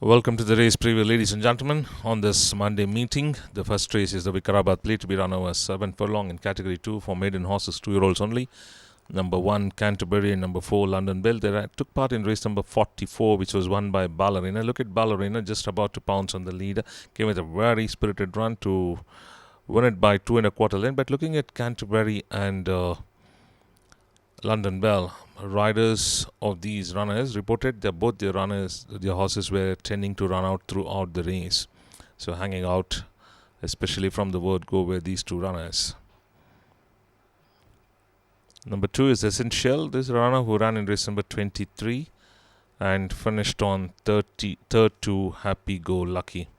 Welcome to the race preview, ladies and gentlemen. On this Monday meeting, the first race is the Hyderabad plate to be run over 7 furlong in Category 2 for maiden horses, 2-year-olds only. Number 1, Canterbury, and number 4, London Bell. They took part in race number 44, which was won by Ballerina. Look at Ballerina, just about to pounce on the leader. Came with a very spirited run to win it by 2 1/4 length. But looking at Canterbury and London Bell, riders of these runners reported that both their horses were tending to run out throughout the race. So hanging out, especially from the word go, were these two runners. Number 2 is Essential. This runner who ran in race number 23 and finished on third to Happy Go Lucky.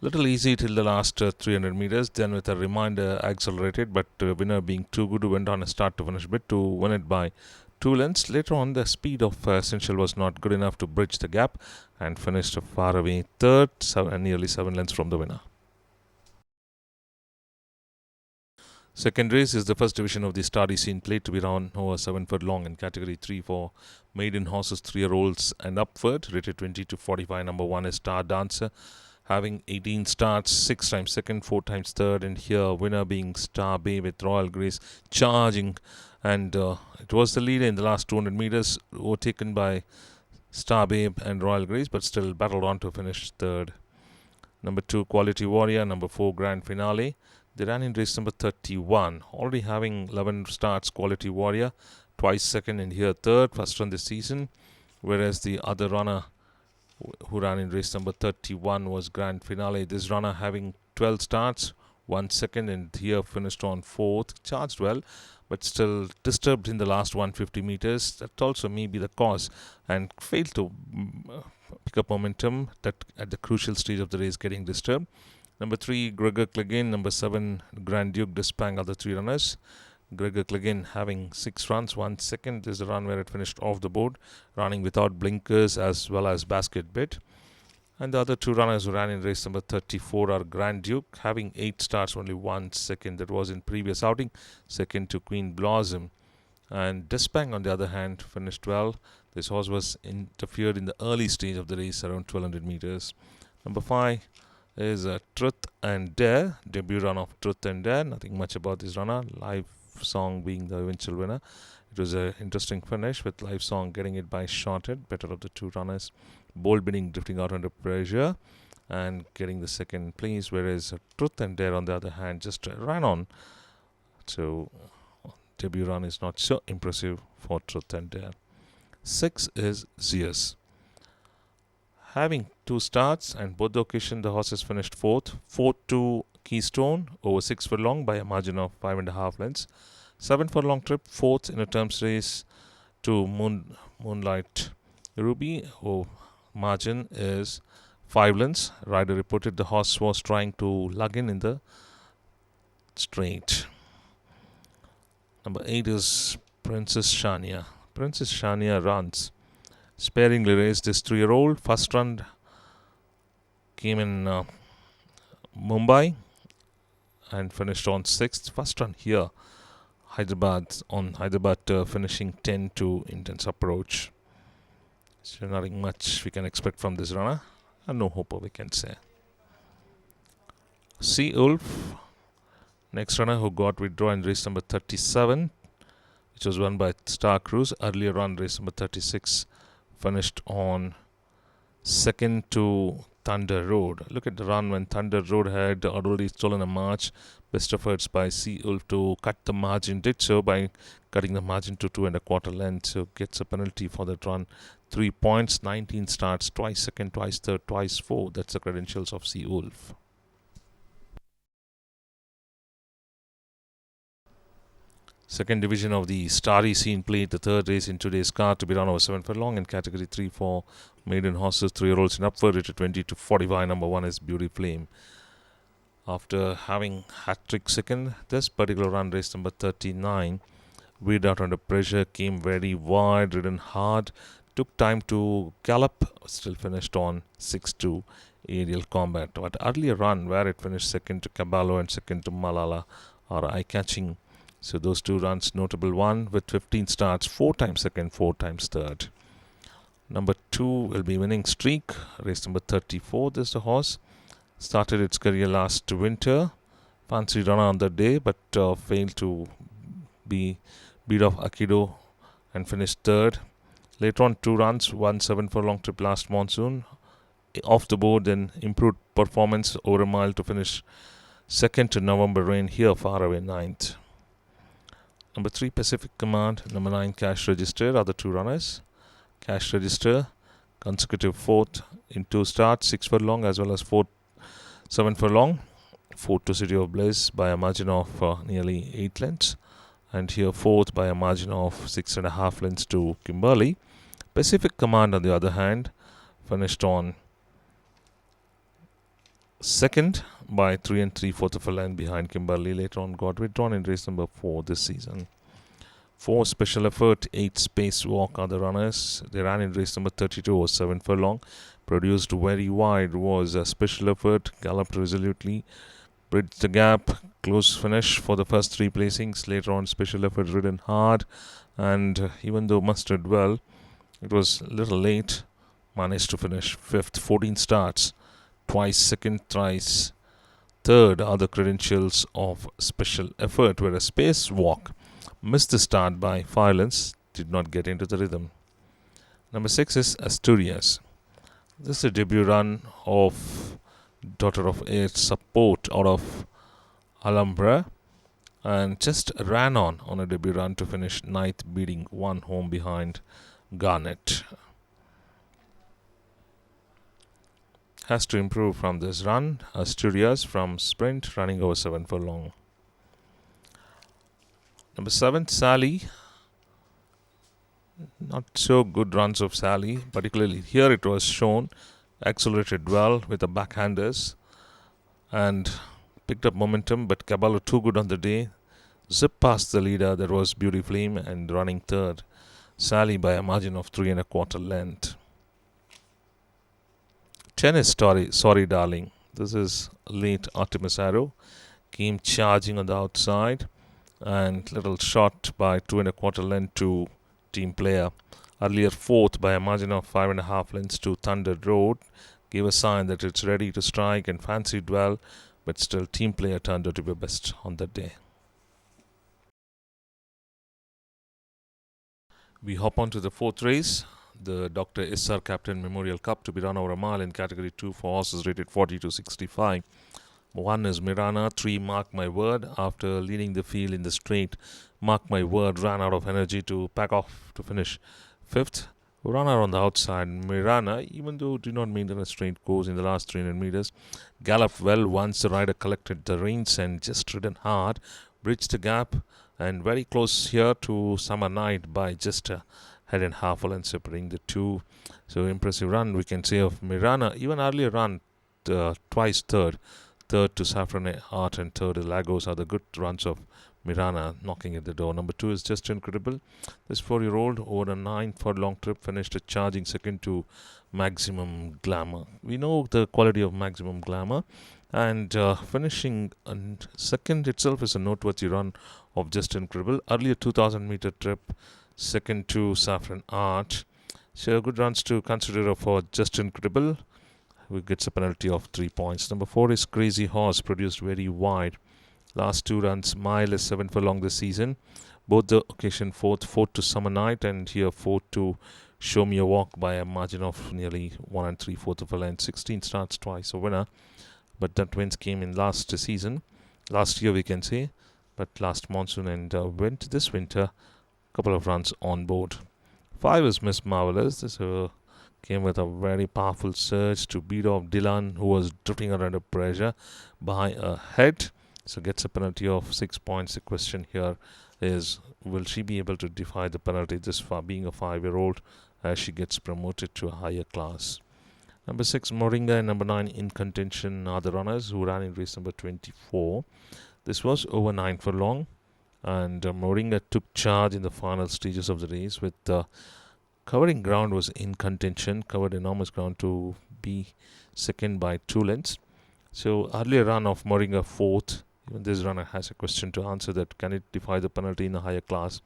Little easy till the last 300 meters, then with a reminder accelerated, but winner being too good, went on a start to finish bit to win it by 2 lengths. Later on, the speed of Essential was not good enough to bridge the gap and finished far away third, nearly 7 lengths from the winner. Second race is the first division of the Starry Scene plate to be run over 7 furlong in Category 3 for maiden horses, 3-year-olds and upward, rated 20 to 45. Number 1 is Star Dancer, having 18 starts, 6 times second, 4 times third, and here winner being Star Bay with Royal Grace charging, and it was the leader in the last 200 meters, overtaken by Star Babe and Royal Grace, but still battled on to finish third. Number 2, Quality Warrior. Number 4, Grand Finale. They ran in race number 31, already having 11 starts. Quality Warrior twice second and here third, first run this season, whereas the other runner who ran in race number 31 was Grand Finale. This runner having 12 starts, 1 second, and here finished on 4th. Charged well, but still disturbed in the last 150 meters. That also may be the cause, and failed to pick up momentum that at the crucial stage of the race, getting disturbed. Number 3, Gregor Clegane. Number 7, Grand Duke DESPANG are the 3 runners. Gregor Clegane having 6 runs, 1 second. This is the run where it finished off the board, running without blinkers as well as basket bit. And the other 2 runners who ran in race number 34 are Grand Duke, having 8 starts, only 1 second. That was in previous outing, second to Queen Blossom. And DESPANG, on the other hand, finished well. This horse was interfered in the early stage of the race, around 1200 meters. Number 5 is Truth and Dare, debut run of Truth and Dare. Nothing much about this runner. Live Song being the eventual winner. It was an interesting finish with Live Song getting it by shorted, better of the 2 runners. Bold Bidding drifting out under pressure and getting the second place, whereas Truth and Dare, on the other hand, just ran on. So debut run is not so impressive for Truth and Dare. 6 is Zeus. Having 2 starts, and both the occasion the horses finished 4th. 4th to Keystone over 6 furlong by a margin of 5.5 lengths. 7 furlong trip, 4th in a terms race to Moonlight Ruby. Margin is 5 lengths. Rider reported the horse was trying to lug in the straight. Number 8 is Princess Shania. Princess Shania runs sparingly raced this 3-year-old. First run came in Mumbai and finished on 6th. First run here, Hyderabad finishing 10 to Intense Approach. So nothing much we can expect from this runner, and no hope we can say. Sea Wolf, next runner who got withdrawn in race number 37, which was won by Star Cruise. Earlier run, race number 36, finished on 2nd to Thunder Road. Look at the run when Thunder Road had already stolen a march. Best efforts by Sea Wolf to cut the margin. Did so by cutting the margin to 2 1/4 lengths. So gets a penalty for that run. 3 points, 19 starts, twice second, twice third, twice fourth. That's the credentials of Sea Wolf. Second division of the Starry Scene plate, the third race in today's card to be run over 7 furlong in Category 3 for maiden horses, 3-year-olds and upward, rated 20 to 45. Number 1 is Beauty Flame. After having hat-trick second, this particular run, race number 39, weighed out under pressure, came very wide, ridden hard, took time to gallop, still finished on 6-2 Aerial Combat. But earlier run where it finished second to Caballo and second to Malala are eye-catching. So those 2 runs, notable one with 15 starts, 4 times second, 4 times third. Number 2 will be Winning Streak. Race number 34. This is the horse. Started its career last winter. Fancy runner on the day, but failed to beat off Akido and finished third. Later on, 2 runs, 1-7 for long trip last monsoon. Off the board, then improved performance over a mile to finish second to November rain here, far away 9th. Number 3, Pacific Command. Number 9, Cash Register are the 2 runners. Cash Register, consecutive 4th in 2 starts, 6 furlong as well as 7 furlong. 4th to City of Bliss by a margin of nearly 8 lengths. And here 4th by a margin of 6.5 lengths to Kimberley. Pacific Command, on the other hand, finished on 2nd by 3 3/4 of a length behind Kimberley. Later on got withdrawn in race number 4 this season. 4 Special Effort, 8 Spacewalk are the runners. They ran in race number 32 or 7 furlong. Produced very wide was a Special Effort, galloped resolutely, bridged the gap, close finish for the first 3 placings. Later on, Special Effort ridden hard, and even though mustered well, it was a little late. Managed to finish 5th, 14 starts, twice second, thrice third are the credentials of Special Effort, where a Spacewalk missed the start by 5 lengths, did not get into the rhythm. Number 6 is Asturias. This is a debut run of Daughter of Air Support out of Alhambra, and just ran on a debut run to finish 9th, beating 1 home behind Garnet. Has to improve from this run. Asturias from sprint, running over 7 furlong. Number 7, Sally. Not so good runs of Sally, particularly here it was shown. Accelerated well with the backhanders and picked up momentum, but Caballo too good on the day. Zip past the leader, that was Beauty Flame, and running third. Sally by a margin of 3 1/4 length. 10 is Sorry Darling. This is late Artemis Arrow. Came charging on the outside and little shot by 2 1/4 length to Team Player. Earlier 4th by a margin of 5 1/2 lengths to Thunder Road. Gave a sign that it's ready to strike and fancied well, but still Team Player turned out to be best on that day. We hop on to the 4th race, the Dr. SR Captain Memorial Cup, to be run over a mile in category 2 for horses rated 40 to 65. 1 is Mirana, 3 Mark My Word. After leading the field in the straight, Mark My Word ran out of energy to pack off to finish 5th. Runner on the outside, Mirana, even though did not maintain a straight course in the last 300 meters, galloped well once the rider collected the reins and just ridden hard, bridged the gap, and very close here to Summer Night by just a head and half a length separating the two. So impressive run we can say of Mirana. Even earlier run twice third to Saffron Art and third to Lagos are the good runs of Mirana knocking at the door. Number 2 is Just Incredible. This 4-year-old over a 9 furlong trip finished a charging second to Maximum Glamour. We know the quality of Maximum Glamour, and finishing second itself is a noteworthy run of Just Incredible. Earlier 2,000-meter trip, second to Saffron Art. So good runs to consider for Just Incredible, who gets a penalty of 3 points. Number 4 is Crazy Horse, produced very wide. Last 2 runs, mile is 7 furlong this season. Both the occasion 4th to Summer Night, and here 4th to Show Me a Walk by a margin of nearly 1 3/4 of a length. 16 starts, twice a winner, but that wins came in last year we can say, but last monsoon, and went this winter, couple of runs on board. 5 is Miss Marvelous. This came with a very powerful surge to beat off Dylan, who was drifting under pressure by a head. So gets a penalty of 6 points. The question here is, will she be able to defy the penalty this far, being a 5-year-old, as she gets promoted to a higher class? Number 6, Moringa, and number 9, In Contention are the runners who ran in race number 24. This was over 9 furlong, and Moringa took charge in the final stages of the race with covering ground. Was In Contention, covered enormous ground to be second by 2 lengths. So earlier run of Moringa 4th. Even this runner has a question to answer, that can it defy the penalty in a higher class.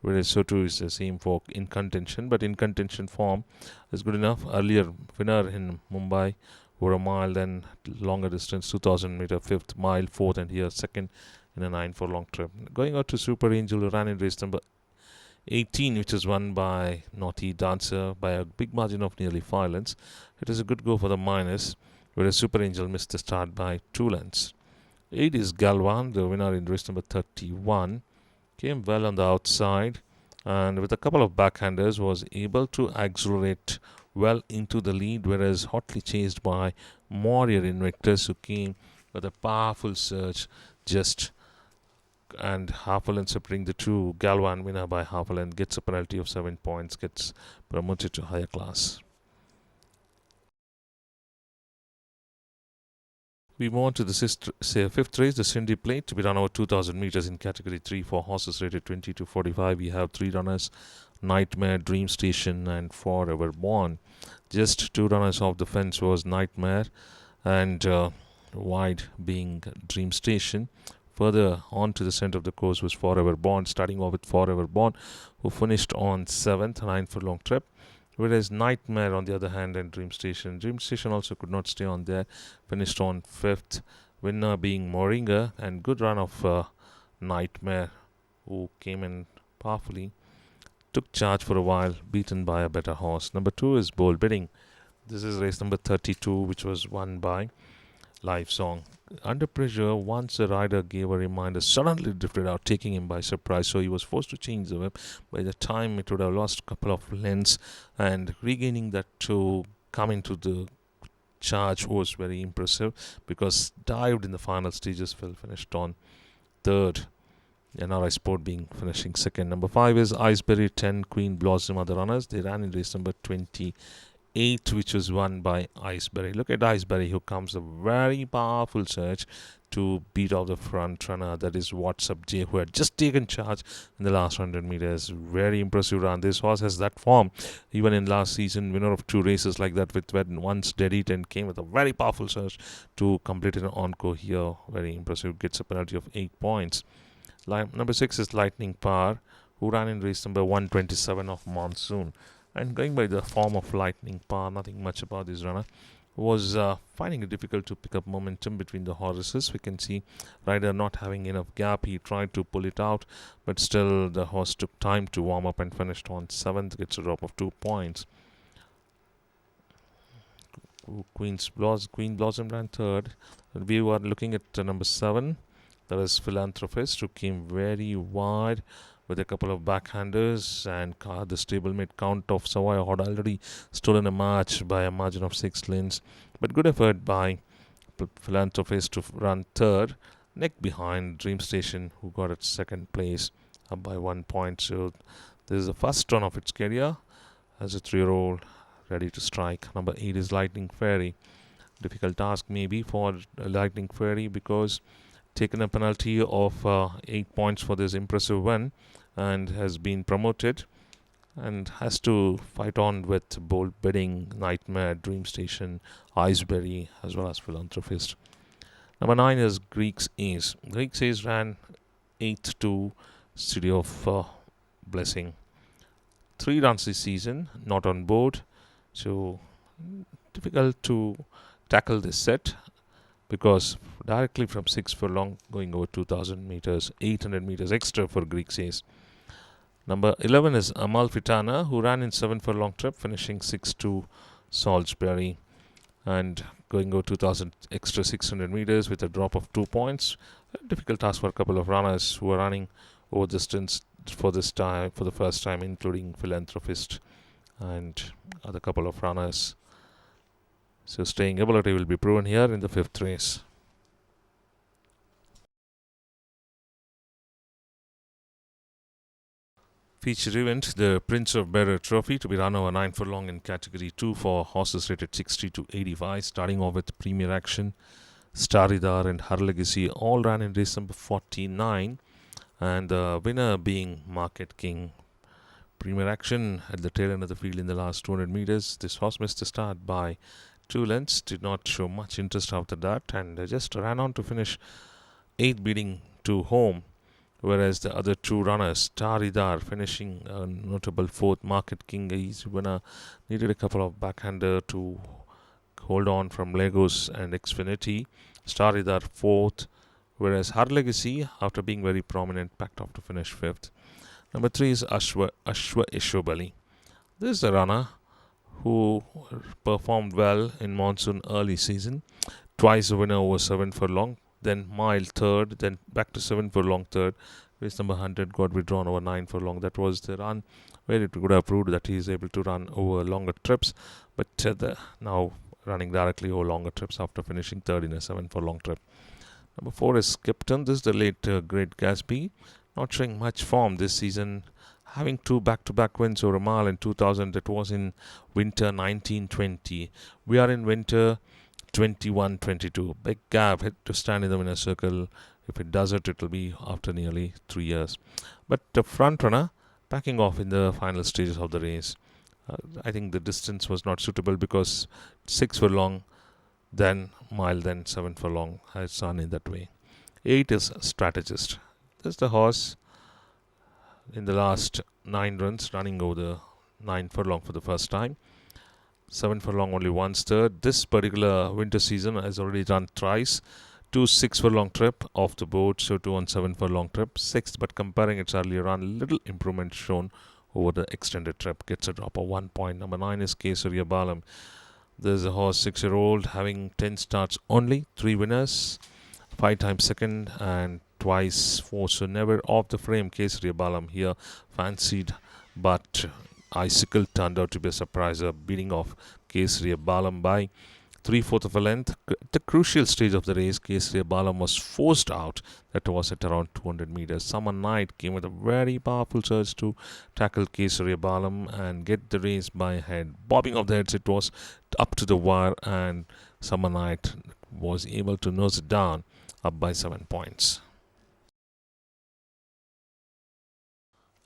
whereas Soto is the same for in contention, but in contention form is good enough. Earlier winner in Mumbai over a mile, then longer distance 2000 meter, fifth mile, fourth, and here second in a 9 furlong trip. Going out to Super Angel, who ran in race number 18, which is won by Naughty Dancer by a big margin of nearly 5 lengths. It is a good go for the minors, whereas Super Angel missed the start by 2 lengths. 8 is Galwan, the winner in race number 31. Came well on the outside and with a couple of backhanders was able to accelerate well into the lead, whereas hotly chased by Warrior Invictus, who came with a powerful surge just and half a length separating the two. Galwan, winner by half a length, gets a penalty of 7 points, gets promoted to higher class. We move on to the fifth race, the Cindy Plate, to be run over 2,000 meters in category 3 for horses rated 20 to 45. We have 3 runners, Nightmare, Dream Station, and Forever Born. Just 2 runners off the fence was Nightmare, and wide being Dream Station. Further on to the center of the course was Forever Born, starting off with Forever Born, who finished on 7th, 9 furlong trip. Whereas Nightmare, on the other hand, and Dream Station also could not stay on there, finished on 5th. Winner being Moringa, and good run of Nightmare, who came in powerfully, took charge for a while, beaten by a better horse. Number 2 is Bold Bidding. This is race number 32, which was won by Live Song. Under pressure, once the rider gave a reminder, suddenly drifted out, taking him by surprise. So he was forced to change the whip. By the time it would have lost a couple of lengths, and regaining that to come into the charge was very impressive, because dived in the final stages, finished on 3rd. NRI Sport being finishing 2nd. Number 5 is Iceberry, 10 Queen Blossom are the runners. They ran in race number 28, which was won by Iceberry. Look at Iceberry, who comes a very powerful surge to beat off the front runner, that is WhatsApp J, who had just taken charge in the last 100 meters. Very impressive run. This horse has that form. Even in last season, winner of 2 races like that, with when once steadied and came with a very powerful surge to complete an encore here. Very impressive. Gets a penalty of 8 points. Number 6 is Lightning Power, who ran in race number 127 of Monsoon. And going by the form of Lightning Power, nothing much about this runner, was finding it difficult to pick up momentum between the horses. We can see rider not having enough gap. He tried to pull it out, but still the horse took time to warm up and finished on 7th, gets a drop of 2 points. Queen Blossom ran 3rd. We are looking at number 7. That is Philanthropist, who came very wide with a couple of backhanders, and the stablemate Count of Savoy had already stolen a match by a margin of 6 lengths. But good effort by Philanthropist to run 3rd, neck behind Dream Station, who got at 2nd place, up by 1 point. So this is the first run of its career as a 3-year-old, ready to strike. Number 8 is Lightning Fairy. Difficult task maybe for Lightning Fairy, because taken a penalty of 8 points for this impressive win, and has been promoted, and has to fight on with Bold Bidding, Nightmare, Dream Station, Iceberry, as well as Philanthropist. Number 9 is Greek's Ace. Greek's Ace ran 8th to City of Blessing. 3 runs this season, not on board, so difficult to tackle this set, because directly from 6 furlong, going over 2,000 meters, 800 meters extra for Greek's Ace. Number 11 is Amalfitana, who ran in 7 furlong trip, finishing 6 to Salisbury, and going over 2,000 extra 600 meters with a drop of 2 points. A difficult task for a couple of runners who are running over distance for the first time, including Philanthropist and other couple of runners. So staying ability will be proven here in the 5th race. Feature event, the Prince of Bearer Trophy, to be run over 9 furlong in category 2 for horses rated 60 to 85. Starting off with Premier Action, Staridar, and Her Legacy, all ran in race number 49, and the winner being Market King. Premier Action at the tail end of the field in the last 200 meters. This horse missed the start by 2 lengths, did not show much interest after that, and just ran on to finish 8th, beating to home. whereas the other two runners, Taridar finishing a notable fourth, Market King, he's winner, needed a couple of backhander to hold on from Lagos and Xfinity. Staridar fourth, whereas Har Legacy, after being very prominent, packed off to finish fifth. Number 3 is ASHWA YASHOBALI. This is a runner who performed well in monsoon early season. Twice a winner over 7 furlong, then mile third, then back to 7 furlong third. Race number 100 got withdrawn over 9 furlong. That was the run where it could have proved that he is able to run over longer trips, but now running directly over longer trips after finishing third in a 7 furlong trip. Number 4 is SKIPTON. This is the late great Gatsby. Not showing much form this season, having 2 back-to-back wins over a mile in 2000. That was in winter 1920. We are in winter 21-22. Big gap, had to stand in the winner's circle. If it does it will be after nearly 3 years. But the front runner backing off in the final stages of the race. I think the distance was not suitable because 6 furlong, then mile, then 7 furlong has run in that way. 8 is Strategist. This is the horse in the last 9 runs running over the 9 furlong for the first time. 7 furlong only once third. This particular winter season has already run thrice. 2 6 furlong trip off the board, so 2 on 7 furlong trip. 6th, but comparing its earlier run, little improvement shown over the extended trip. Gets a drop of 1 point. Number 9 is Kesariya Balam. There's a horse, 6-year-old, having 10 starts only, 3 winners, 5 times second and twice fourth. So never off the frame. Kesariya Balam here fancied, but Icicle turned out to be a surpriser, beating off Kesariya Balam by 3/4 of a length. At the crucial stage of the race, Kesariya Balam was forced out. That was at around 200 meters. Summer Night came with a very powerful surge to tackle Kesariya Balam and get the race by head. Bobbing of the heads, it was up to the wire, and Summer Night was able to nose it down, up by 7 points.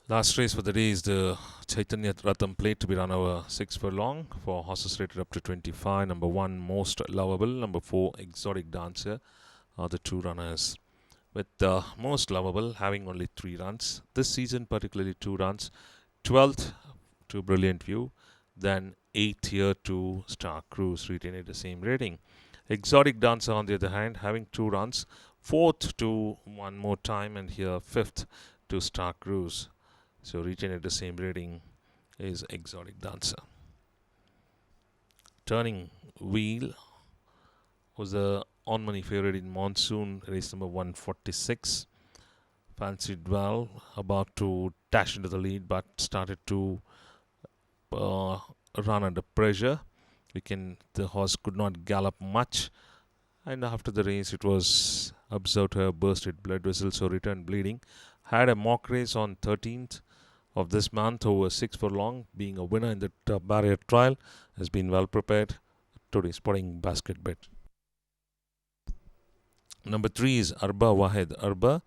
Last race for the day is the Chaitanya Ratham Plate to be run over 6 furlong for horses rated up to 25. Number 1, Most Lovable. Number 4, Exotic Dancer are the 2 runners. With the Most Lovable having only 3 runs. This season particularly 2 runs. 12th to Brilliant View. Then 8th here to Star Cruise, retaining the same rating. Exotic Dancer on the other hand having 2 runs. 4th to One More Time, and here 5th to Star Cruise. So retaining the same rating is Exotic Dancer. Turning Wheel was the on money favorite in monsoon, race number 146. Fancied well, about to dash into the lead, but started to run under pressure. The horse could not gallop much, and after the race it was observed to have bursted blood vessels, so returned bleeding. Had a mock race on 13th of this month over 6 furlong, being a winner in the barrier trial. Has been well prepared. Today's sporting basket bet. Number 3 is ARBA Wahed. ARBA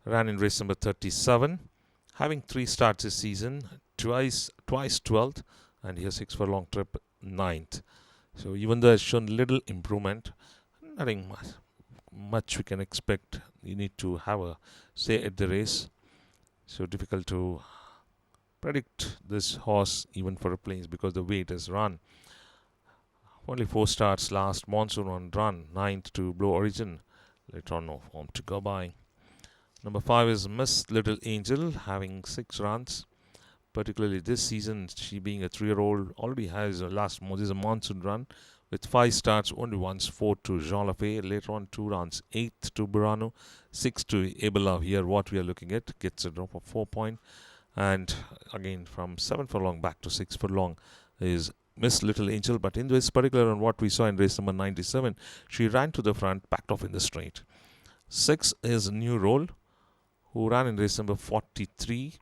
ran in race number 37, having 3 starts this season, twice 12th, and here 6 furlong trip 9th. So even though it's shown little improvement, nothing much we can expect. You need to have a say at the race. So difficult to predict this horse even for a place because the weight is run. Only 4 starts last monsoon on run. 9th to Blow Origin. Later on, no form to go by. Number 5 is Miss Little Angel, having 6 runs. Particularly this season, she being a 3-year-old, already has this is a monsoon run with 5 starts, only once. 4th to Jean Lafay. Later on, 2 runs. 8th to Burano. 6th to Ebola. Here, what we are looking at gets a drop of 4 points. And again, from 7 furlong back to 6 furlong is Miss Little Angel. But in this particular on what we saw in race number 97, she ran to the front, backed off in the straight. 6 is New Roll, who ran in race number 43.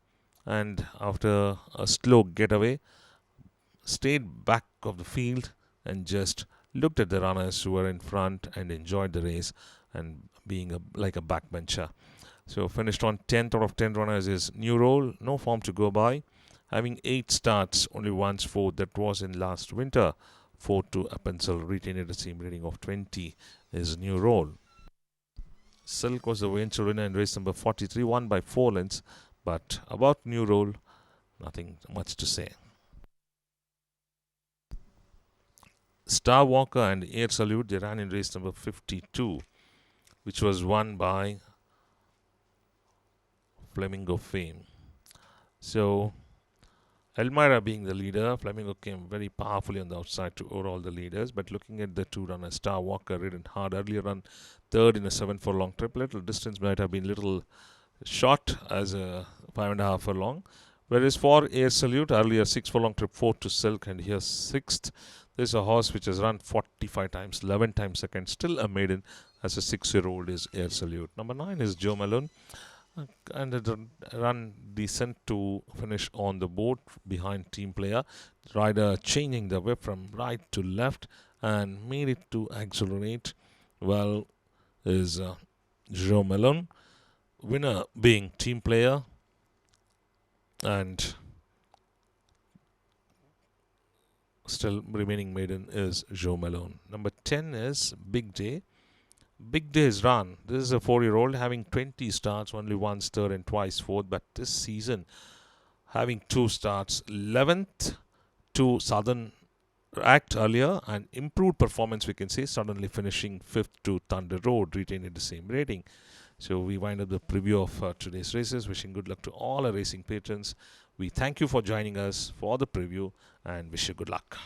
And after a slow getaway, stayed back of the field and just looked at the runners who were in front and enjoyed the race, and being like a backbencher. So finished on 10th out of 10 runners is New Roll, no form to go by, having 8 starts, only once 4th. That was in last winter. 4th to Appenzell, retaining the same rating of 20 is New Roll. Silk was the eventual winner in race number 43, won by 4 lengths. But about New Role, nothing much to say. Star Walker and Air Salute, they ran in race number 52, which was won by Flamingo Fame. So, Elmira being the leader, Flamingo came very powerfully on the outside to overall the leaders. But looking at the two runners, Star Walker ridden hard earlier, run third in a 7 furlong trip. Little distance might have been little short as a 5.5 furlong. Whereas for Air Salute, earlier 6 furlong trip, 4th to Silk, and here 6th. There's a horse which has run 45 times, 11 times second, still a maiden. As a 6-year-old is Air Salute. Number 9 is Joe Malone, and it run decent to finish on the board behind Team Player. Rider changing the whip from right to left and made it to accelerate. Well, is Joe Malone. Winner being Team Player, and still remaining maiden is Joe Malone. Number 10 is Big Day. Big Day's run. This is a 4-year-old having 20 starts, only once third and twice fourth. But this season, having 2 starts, 11th to Southern Act earlier, and improved performance, we can say, suddenly finishing 5th to Thunder Road, retaining the same rating. So we wind up the preview of today's races. Wishing good luck to all our racing patrons. We thank you for joining us for the preview and wish you good luck.